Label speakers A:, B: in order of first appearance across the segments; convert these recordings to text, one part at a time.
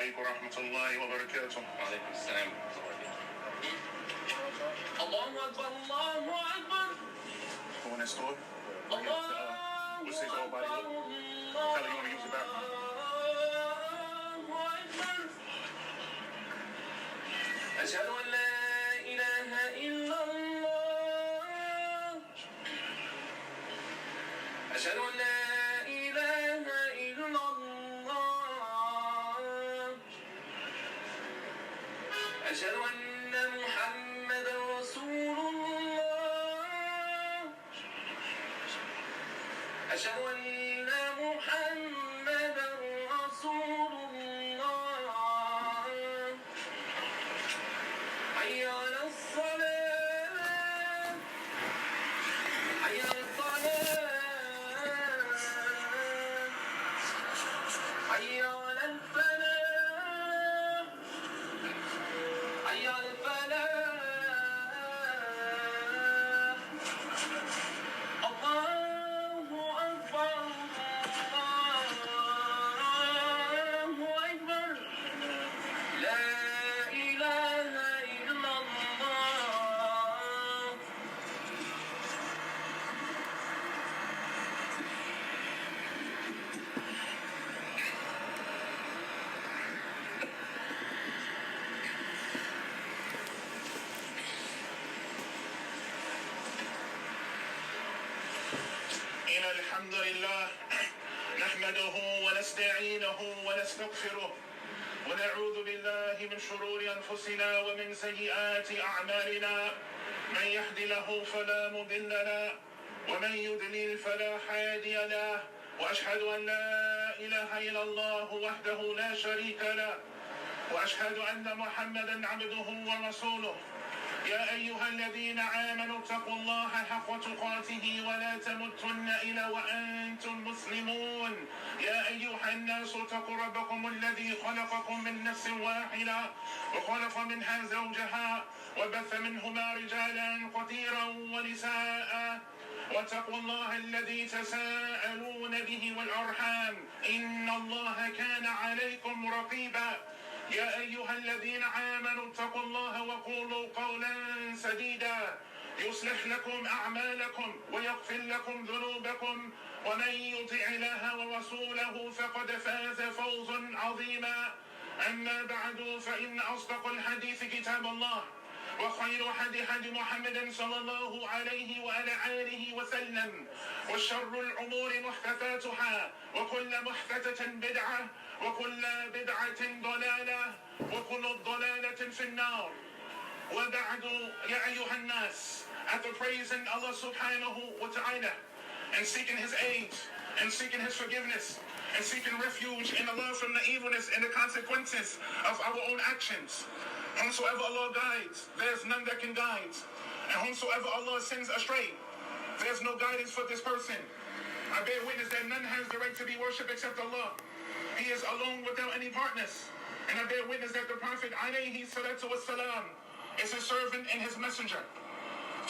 A: عليكم ورحمة الله وبركاته.
B: وعليكم السلام ورحمة الله وبركاته. الله أكبر الله أكبر.
A: Go in that store. We'll say to everybody, look. Tell her you want to use the bathroom.
B: أشهد أن لا إله إلا الله. أشهد أن لا إله إلا الله. أشهد أن محمدا رسول الله. أشهد أن محمدا رسول الله. حي على الصلاة. حي على الصلاة. حي على الفلاح. حي على الفلاح. الله أكبر الله أكبر. لا إله إلا الله.
A: إن الحمد لله نحمده ونستعينه ونستغفره ونعوذ بالله من شرور أنفسنا ومن سيئات أعمالنا. من يهد له فلا مضل له ومن يضلل فلا هادي له. وأشهد أن لا إله إلا الله وحده لا شريك له وأشهد أن محمدا عبده ورسوله. يا أيها الذين آمنوا اتقوا الله حق تقاته ولا تموتن إلا وأنتم مسلمون. يا أيها الناس اتقوا ربكم الذي خلقكم من نفس واحدة وخلق منها زوجها وبث منهما رجالا كثيرا ونساء. واتقوا الله الذي تساءلون به والأرحام إن الله كان عليكم رقيبا. يا أيها الذين آمنوا اتقوا الله وقولوا قولا سديدا يصلح لكم أعمالكم ويغفر لكم ذنوبكم. ومن يطع الله ورسوله فقد فاز فوزا عظيما. أما بعد فإن أصدق الحديث كتاب الله وخير هدي محمد صلى الله عليه وعلى آله وسلم. وشر الأمور محدثاتها وكل محدثة بدعة وكل بدعة ضلالة وكل ضلالة في النار. وبعد يا أيها الناس, after praising Allah subhanahu wa ta'ala and seeking His aid and seeking His forgiveness and seeking refuge in Allah from the evilness and the consequences of our own actions. Whomsoever Allah guides, there's none that can guide. And whomsoever Allah sends astray, there's no guidance for this person. I bear witness that none has the right to be worshipped except Allah. He is alone without any partners. And I bear witness that the Prophet alayhi salatu wassalam is his servant and his messenger.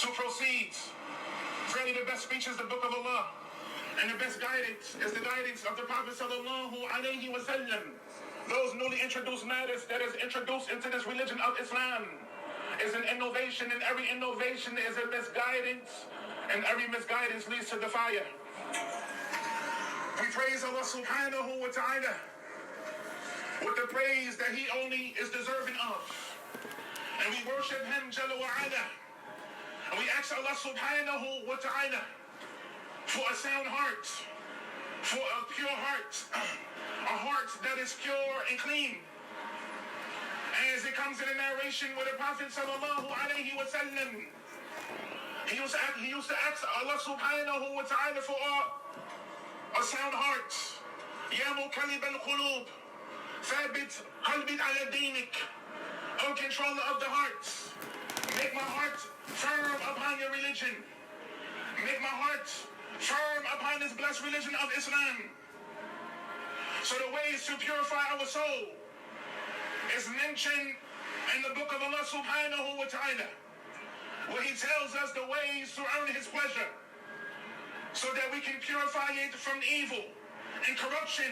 A: To proceed, really the best speech is the book of Allah. And the best guidance is the guidance of the Prophet sallallahu alayhi wasallam. Those newly introduced matters that is introduced into this religion of Islam is an innovation, and every innovation is a misguidance, and every misguidance leads to the fire. We praise Allah subhanahu wa ta'ala with the praise that He only is deserving of. And we worship Him Jalla wa Ala. And we ask Allah subhanahu wa ta'ala for a sound heart, for a pure heart, a heart that is pure and clean. As it comes in the narration with the Prophet sallallahu alayhi wa sallam, he used to ask Allah subhanahu wa ta'ala for a sound heart. Ya muqallib al-qulub, thabit qalbi ala dinik. O controller of the hearts, make my heart firm upon your religion. Make my heart firm upon this blessed religion of Islam. So the ways to purify our soul is mentioned in the book of Allah subhanahu wa ta'ala, where He tells us the ways to earn His pleasure, so that we can purify it from evil and corruption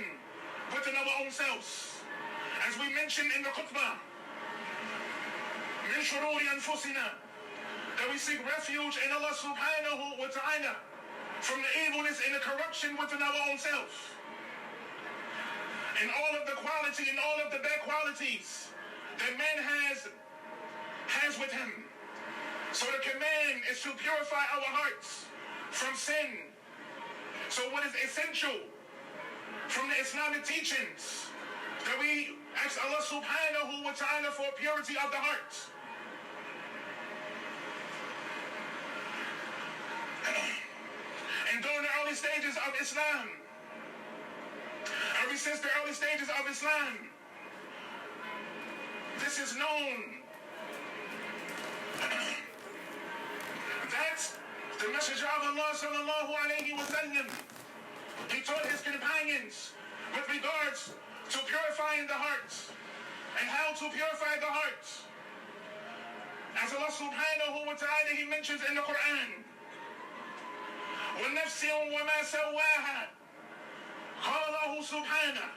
A: within our own selves. As we mentioned in the khutbah, من شرور أنفسنا, that we seek refuge in Allah subhanahu wa ta'ala from the evilness and the corruption within our own self. And all of the quality and all of the bad qualities that man has with him. So the command is to purify our hearts from sin. So what is essential from the Islamic teachings, that we ask Allah subhanahu wa ta'ala for purity of the heart. And during the early stages of Islam, ever since the early stages of Islam, this is known that the Messenger of Allah sallallahu alayhi wa sallam, he taught his companions with regards to purifying the heart and how to purify the heart. As Allah subhanahu wa ta'ala, he mentions in the Quran, وَالنَّفْسِ وَمَا سَوَّاهَا, قال الله سبحانه,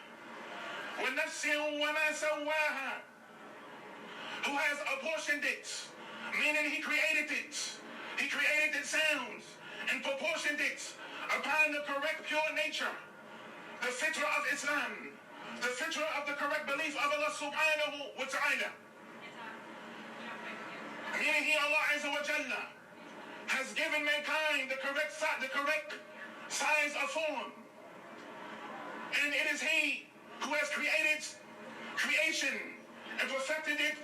A: وَالنَّفْسِ وَمَا سَوَّاهَا, who has apportioned it, meaning he created it. He created its sounds and proportioned it upon the correct pure nature, the fitra of Islam, the fitra of the correct belief of Allah subhanahu wa ta'ala. Meaning he, Allah Azza wa Jalla, has given mankind the correct size of form. And it is he who has created creation and perfected it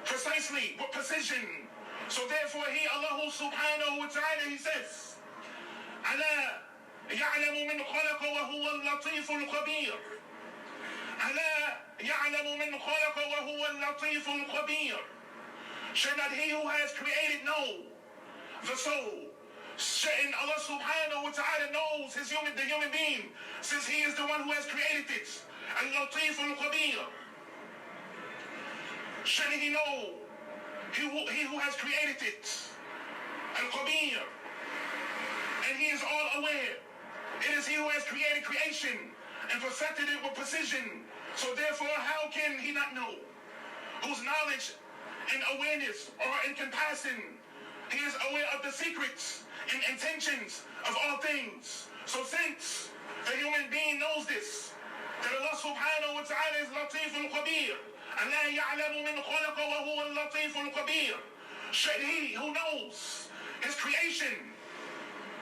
A: precisely, with precision. So therefore he, Allah subhanahu wa ta'ala, he says, أَلَا يَعْلَمُ مِنْ خَلَقَ وَهُوَ اللَّطِيفُ الْخَبِيرُ, أَلَا يَعْلَمُ مِنْ خَلَقَ وَهُوَ اللَّطِيفُ الْخَبِيرُ. Should not he who has created know the soul? Shouldn't Allah subhanahu wa ta'ala knows the human being, since he is the one who has created it? Al-Latif al-Khabir. Shouldn't he know he who has created it? Al-Khabir. And he is all aware. It is he who has created creation and perfected it with precision. So therefore, how can he not know? Whose knowledge and awareness are encompassing. He is aware of the secrets and intentions of all things. So since the human being knows this, that Allah subhanahu wa ta'ala is Latif al-Khabir, أَلَا يَعْلَمُ مِنْ خَلَقَ وَهُوَ اللَّطِيفُ الْخَبِيرُ, should he who knows his creation.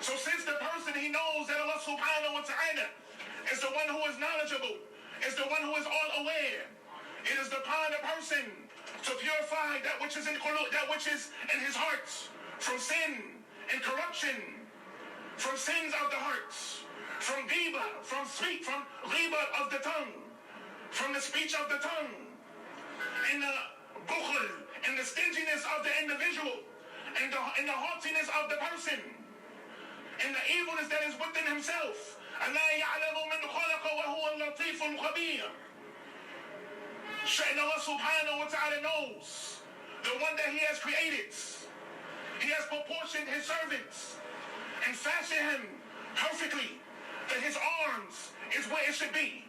A: So since the person, he knows that Allah subhanahu wa ta'ala is the one who is knowledgeable, is the one who is all aware, it is upon the person to purify that which is in his heart from sin and corruption, from sins of the hearts, from ghibah, from ghibah of the tongue, from the speech of the tongue, and the bukhl, and the stinginess of the individual, and the haughtiness of the person, and the evilness that is within himself. أَلَا يَعْلَمُ مِنْ خَلَقَ وَهُوَ اللَّطِيفُ الْخَبِيرُ. And Allah subhanahu wa ta'ala knows the one that he has created. He has proportioned his servants and fashioned him perfectly, that his arms is where it should be,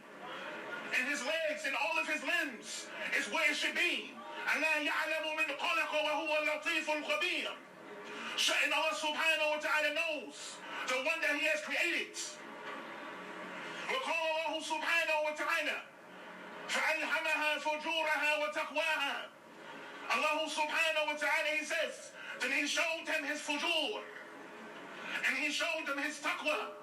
A: and his legs and all of his limbs is where it should be. أَلَا يَعْلَمُ مِنْ خَلَقَ وَهُوَ اللَّطِيفُ الْخَبِيرُ. And Allah subhanahu wa ta'ala knows the one that he has created. وَقَالَ اللَّهُ سُبْحَانَهُ وَتَعَالَى فَأَلْهَمَهَا فُجُورَهَا وَتَقْوَاهَا. Allah subhanahu wa ta'ala, he says that he showed him his fujur and he showed him his taqwa.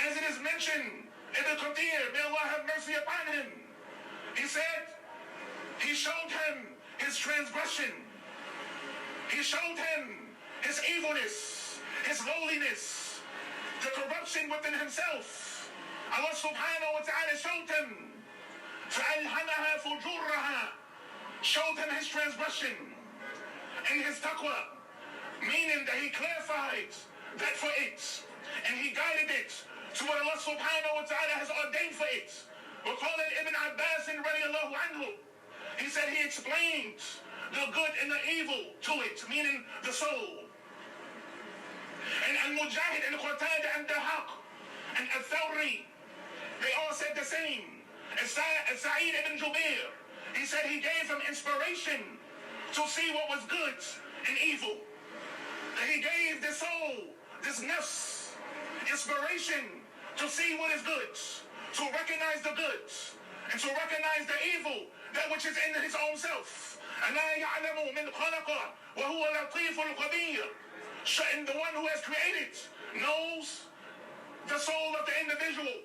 A: As it is mentioned in the Qadir, may Allah have mercy upon him, he said he showed him his transgression, he showed him his evilness, his lowliness, the corruption within himself. Allah subhanahu wa ta'ala showed him فَأَلْهَمَهَا فُجُورَهَا, showed him his transgression and his taqwa, meaning that he clarified that for it and he guided it to what Allah subhanahu wa ta'ala has ordained for it. وقال Ibn Abbas radiallahu anhu, he said he explained the good and the evil to it, meaning the soul. And Al-Mujahid and Qatada and Dahaq and Al-Thawri, they all said the same. Sa'id ibn Jubair, he said he gave him inspiration to see what was good and evil. That he gave the soul, this nafs, inspiration to see what is good, to recognize the good, and to recognize the evil, that which is in his own self. أَلَا يَعْلَمُ مِنْ خَلَقَ وَهُوَ لَطِيفُ الْخَبِيرُ. And the one who has created knows the soul of the individual,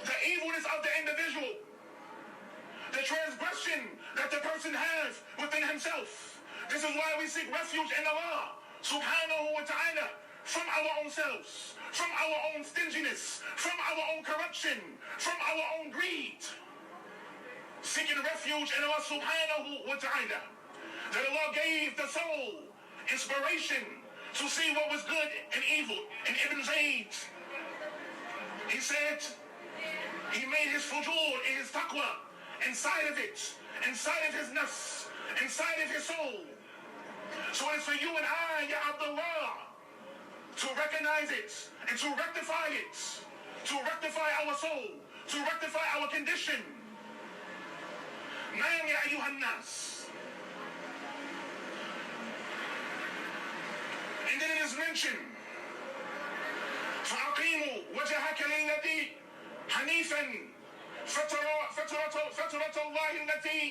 A: the evilness of the individual, the transgression that the person has within himself. This is why we seek refuge in Allah subhanahu wa ta'ala from our own selves, from our own stinginess, from our own corruption, from our own greed. Seeking refuge in Allah subhanahu wa ta'ala. That Allah gave the soul inspiration to see what was good and evil. And Ibn Zayd, he said, he made his fujur and his taqwa inside of it, inside of his nafs, inside of his soul. So it's for you and I, Ya Abdullah, to recognize it and to rectify it, to rectify our soul, to rectify our condition. Naam ya ayyuhan nas. And then it is mentioned, فَأَقِيمُوا وَجَهَكَ لِلَّذِي حَنِيفًا فَتْرَةَ اللَّهِ الَّتِي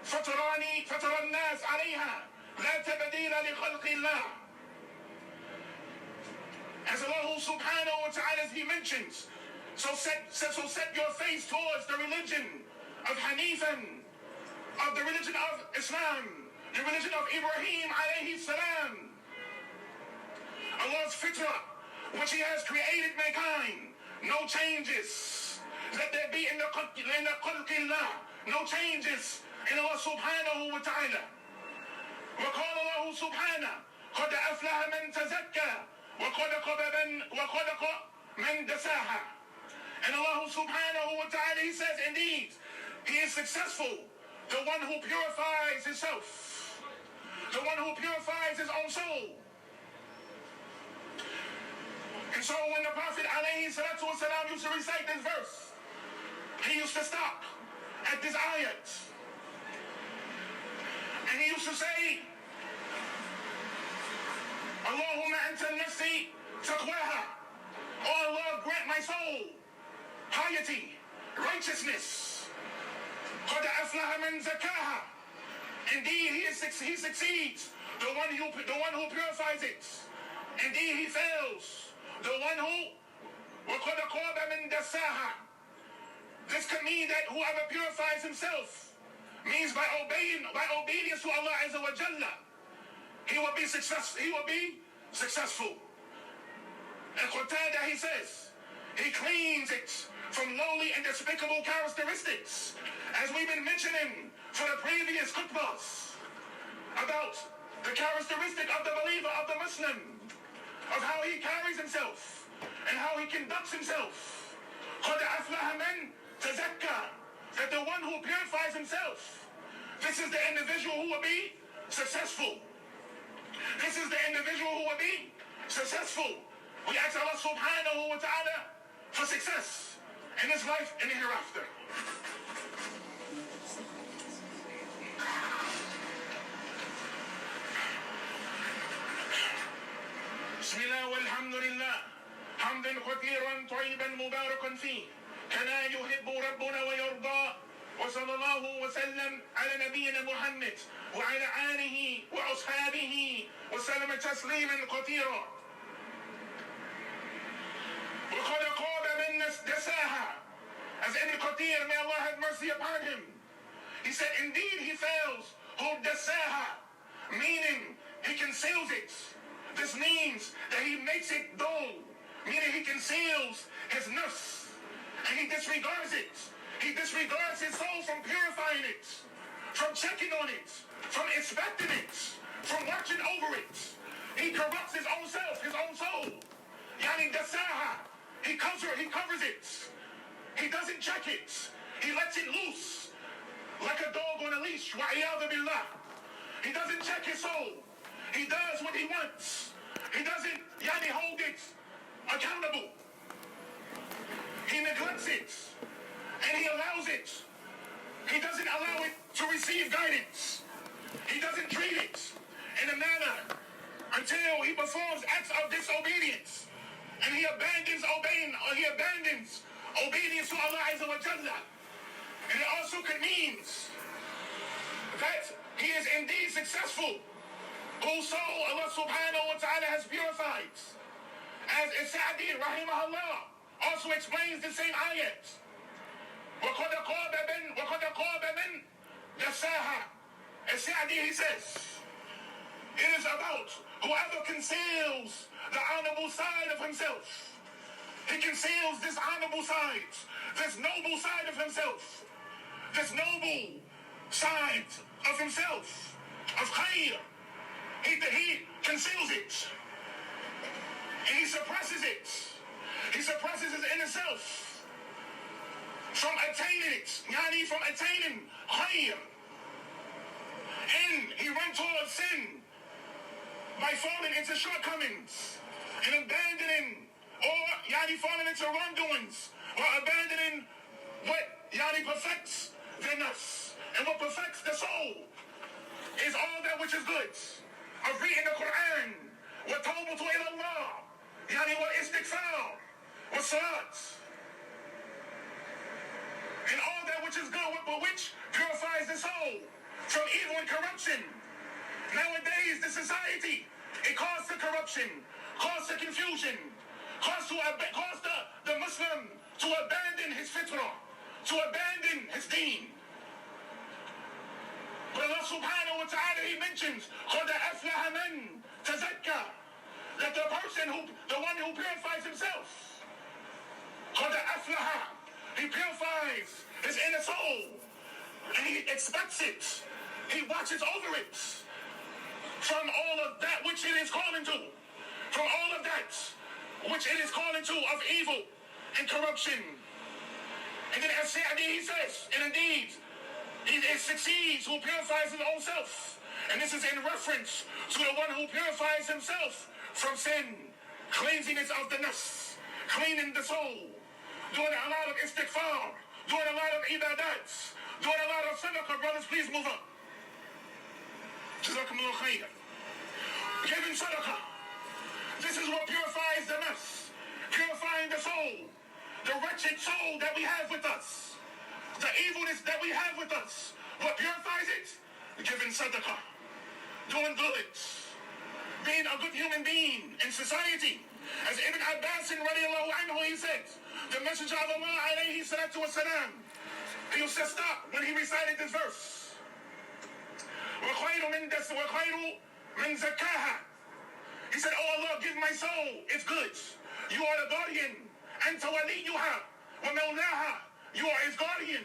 A: فَتَرَ النَّاسَ عَلَيْهَا لَا تَبْدِيلَ لِخَلْقِ اللَّهِ. As Allah subhanahu wa ta'ala, he mentions, so set your face towards the religion of Hanifan, of the religion of Islam, the religion of Ibrahim alayhi salam. Allah's fitrah, which he has created mankind, no changes. Let there be in the khalqillah, no changes in Allah subhanahu wa ta'ala. وقال الله سبحانه قد أفلح من تزكى وخلق من دساها. And Allah subhanahu wa ta'ala, he says, indeed, he is successful, the one who purifies himself, the one who purifies his own soul. And so when the Prophet alayhi salatu wasalam used to recite this verse, he used to stop at this ayat. And he used to say, Allahumma anta nafsi taqwaha. Oh Allah, grant my soul piety, righteousness. قَدْ أَفْلَحَ مَنْ زَكَّاهَا. Indeed, he succeeds, the one who purifies it. Indeed, he fails, the one who وَقَدْ خَابَ مَنْ دَسَّاهَا. This could mean that whoever purifies himself means by obedience to Allah Azza wa Jalla, he will be successful. And Qatada, he says, he cleans it from lowly and despicable characteristics, as we've been mentioning for the previous khutbahs, about the characteristic of the believer, of the Muslim, of how he carries himself and how he conducts himself. قَدْ أَفْلَحَ مَنْ تَزَكَّى. That the one who purifies himself, this is the individual who will be successful. This is the individual who will be successful. We ask Allah subhanahu wa ta'ala for success in this life and the hereafter. بسم الله والحمد لله حمدا كثيرا طيبا مباركا فيه كما يحب ربنا ويرضى. وصلى الله وسلم على نبينا محمد وعلى آله وأصحابه وسلم تسليما كثيرا. وقد خاب من دساها. As Ibn Kathir, may Allah have mercy upon him, he said, indeed he fails who dasaha, meaning he conceals it. This means that he makes it dull, meaning he conceals his nafs, and he disregards it. He disregards his soul from purifying it, from checking on it, from inspecting it, from watching over it. He corrupts his own self, his own soul. Yani dasaha. He covers it. He doesn't check it. He lets it loose like a dog on a leash. Wa'iyadhu billah. He doesn't check his soul. He does what he wants. He doesn't hold it accountable. He neglects it. and he allows it. He doesn't allow it to receive guidance. He doesn't treat it in a manner until he performs acts of disobedience. And he abandons obedience to Allah Azza wa Jalla. And it also means that he is indeed successful, whose soul Allah subhanahu wa ta'ala has purified. As Sa'di rahimahullah also explains the same ayat. وَقَدْ قَابَ مَنْ دَسَّاهَا. As Sa'di, he says, it is about whoever conceals the honorable side of himself. He conceals this honorable side, this noble side of himself, this noble side of himself, of khair. He conceals it. And he suppresses it. He suppresses his inner self from attaining it, from attaining khair. And he runs towards sin by falling into shortcomings and abandoning, or falling into wrongdoings, or abandoning what perfects the nafs. And what perfects the soul is all that which is good. Of reading the Quran, wa tawbatu ila Allah, wa istighfar, wa salat. And all that which is good, but which purifies the soul from evil and corruption. Nowadays, the society, it caused the corruption, caused the confusion, caused the Muslim to abandon his fitrah, to abandon his deen. But Allah subhanahu wa ta'ala, he mentions, قَدْ أَفْلَحَ مَنْ تَزَكَّى, that the one who purifies himself, قَدْ أَفْلَحَ, he purifies his inner soul, and he expects it, he watches over it, from all of that which it is calling to, from all of that which it is calling to of evil and corruption. And then as Sa'di, he says, and indeed, it succeeds who purifies his own self. And this is in reference to the one who purifies himself from sin, cleansiness of the nafs, cleaning the soul, doing a lot of istighfar, doing a lot of ibadats, doing a lot of sadaqah. Brothers, please move up. Jazakumullah khair. Giving sadaqah. This is what purifies the nafs, purifying the soul, the wretched soul that we have with us, the evilness that we have with us. What purifies it? Giving sadaqah, doing good, being a good human being in society. As Ibn Abbas radiallahu anhu, he said, the Messenger of Allah alayhi salatu wasalam, he used to stop when he recited this verse. وَخَيْرُ مِنْ زَكَّاهَا. He said, oh Allah, give my soul its goods. You are the guardian. أَنْتَ وَلِيُّهَا وَمَوْلَاهَا. You are its guardian.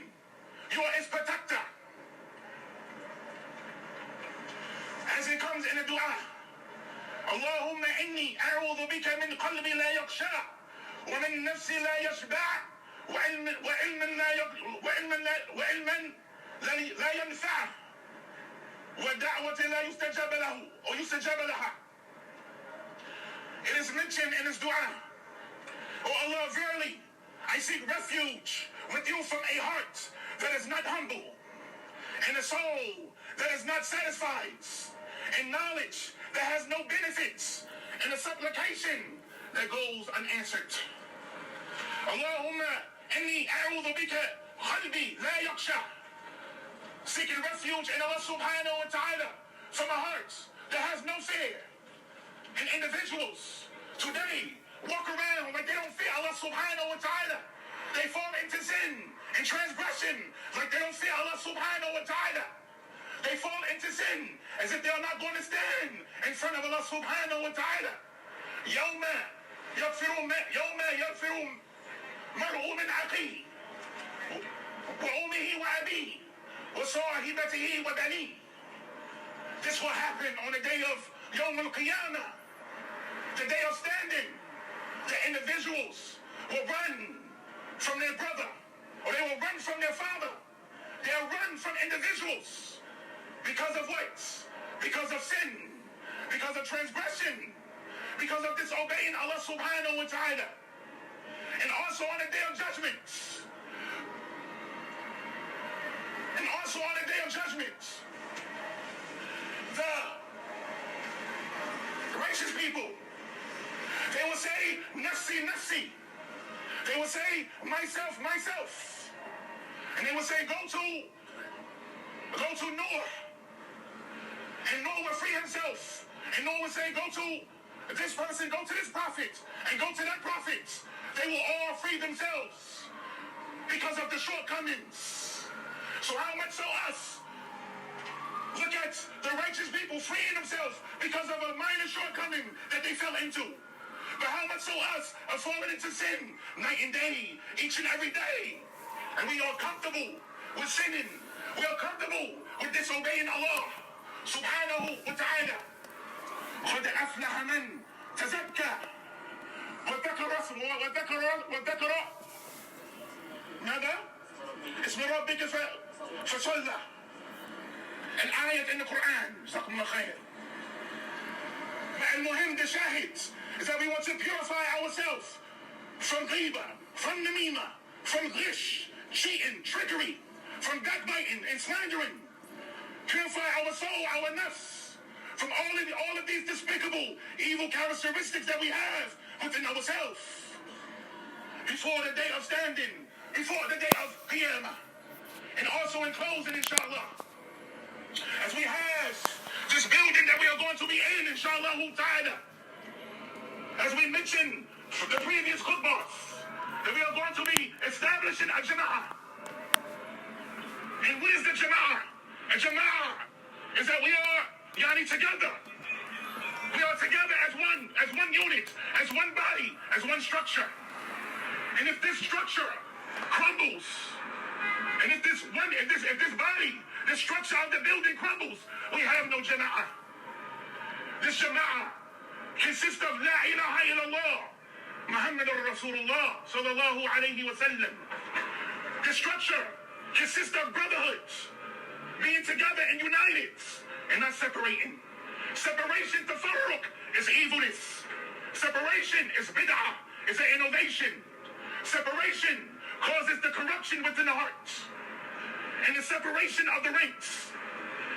A: You are its protector. As it comes in the dua, اللهم إني أعوذ بك من قلب لا يخشع ومن نفس لا يشبع وعلما لا ينفع ودعوة لا يستجاب له أو يستجاب لها. It is mentioned in his dua, oh Allah, verily I seek refuge with you from a heart that is not humble, and a soul that is not satisfied, and knowledge that has no benefits, and a supplication that goes unanswered. Allahumma inni a'udhu bika qalbi la yakhsha. Seeking refuge in Allah subhanahu wa ta'ala from a heart that has no fear. And individuals today walk around like they don't fear Allah subhanahu wa ta'ala. They fall into sin and transgression like they don't fear Allah subhanahu wa ta'ala. They fall into sin as if they are not going to stand in front of Allah subhanahu wa ta'ala. يَوْمَ يَغْفِرُ مَرْءٌ مِنْ أَخِيهِ وَأُمِّهِ وَأَبِيهِ وَصَاحِبَتِهِ وَبَنِيهِ. This will happen on the day of Yawm al-Qiyamah, the day of standing. The individuals will run from their brother, or they will run from their father. They'll run from individuals. Because of what? Because of sin, because of transgression, because of disobeying Allah subhanahu wa ta'ala. And also on the day of judgment, of judgment, the righteous people, they will say, nafsi, nafsi. They will say, myself, myself. And they will say, go to Noah. And Noah will free himself. And Noah will say, go to this person, go to this prophet, and go to that prophet. They will all free themselves because of the shortcomings. So how much so us? Look at the righteous people freeing themselves because of a minor shortcoming that they fell into. But how much so us are falling into sin night and day, each and every day. And we are comfortable with sinning. We are comfortable with disobeying Allah subhanahu wa ta'ala. قد أفلح من تزكى وذكر ماذا؟ اسم ربك فصلى. الآية in the Quran. جزاكم الله خير. المهم, the shahid is that we want to purify ourselves from ghibah, from namima, from ghish, cheating, trickery, from backbiting and slandering. Purify our soul, our nafs, from all of these despicable, evil characteristics that we have within ourselves. Before the day of standing, before the day of qiyamah. And also in closing, inshallah, as we have this building that we are going to be in, inshallah ta'ala, as we mentioned the previous khutbahs, that we are going to be establishing a jama'ah. And what is the jama'ah? A jama'ah is that we are together. We are together as one unit, as one body, as one structure. And if this structure crumbles, and if this body, the structure of the building crumbles, we have no jama'ah. This jama'ah consists of La ilaha illallah, Muhammadur Rasulullah sallallahu alayhi wa sallam. The structure consists of brotherhood, being together and united, and not separating. Separation, tafarruq, is evilness. Separation is bid'ah, is an innovation. Separation causes the corruption within the heart. And the separation of the ranks.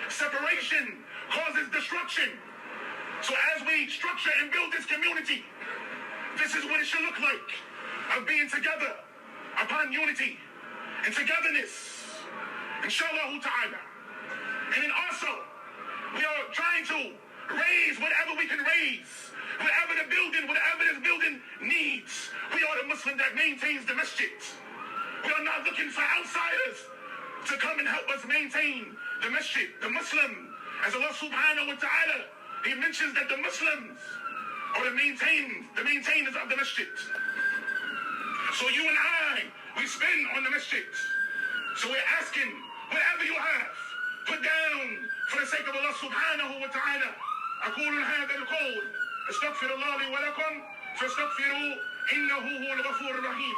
A: Separation causes destruction. So as we structure and build this community, this is what it should look like, of being together upon unity and togetherness, inshallah ta'ala. And then also, we are trying to raise whatever we can raise, whatever this building needs. We are the Muslim that maintains the masjid. We are not looking for outsiders to come and help us maintain the masjid. The Muslim, as Allah subhanahu wa ta'ala, He mentions that the Muslims are the maintainers of the masjid. So you and I, we spend on the masjid. So we're asking, whatever you have, put down for the sake of Allah subhanahu wa ta'ala. أقول هذا القول استغفر الله لي ولكم فاستغفروا إنه هو الغفور الرحيم.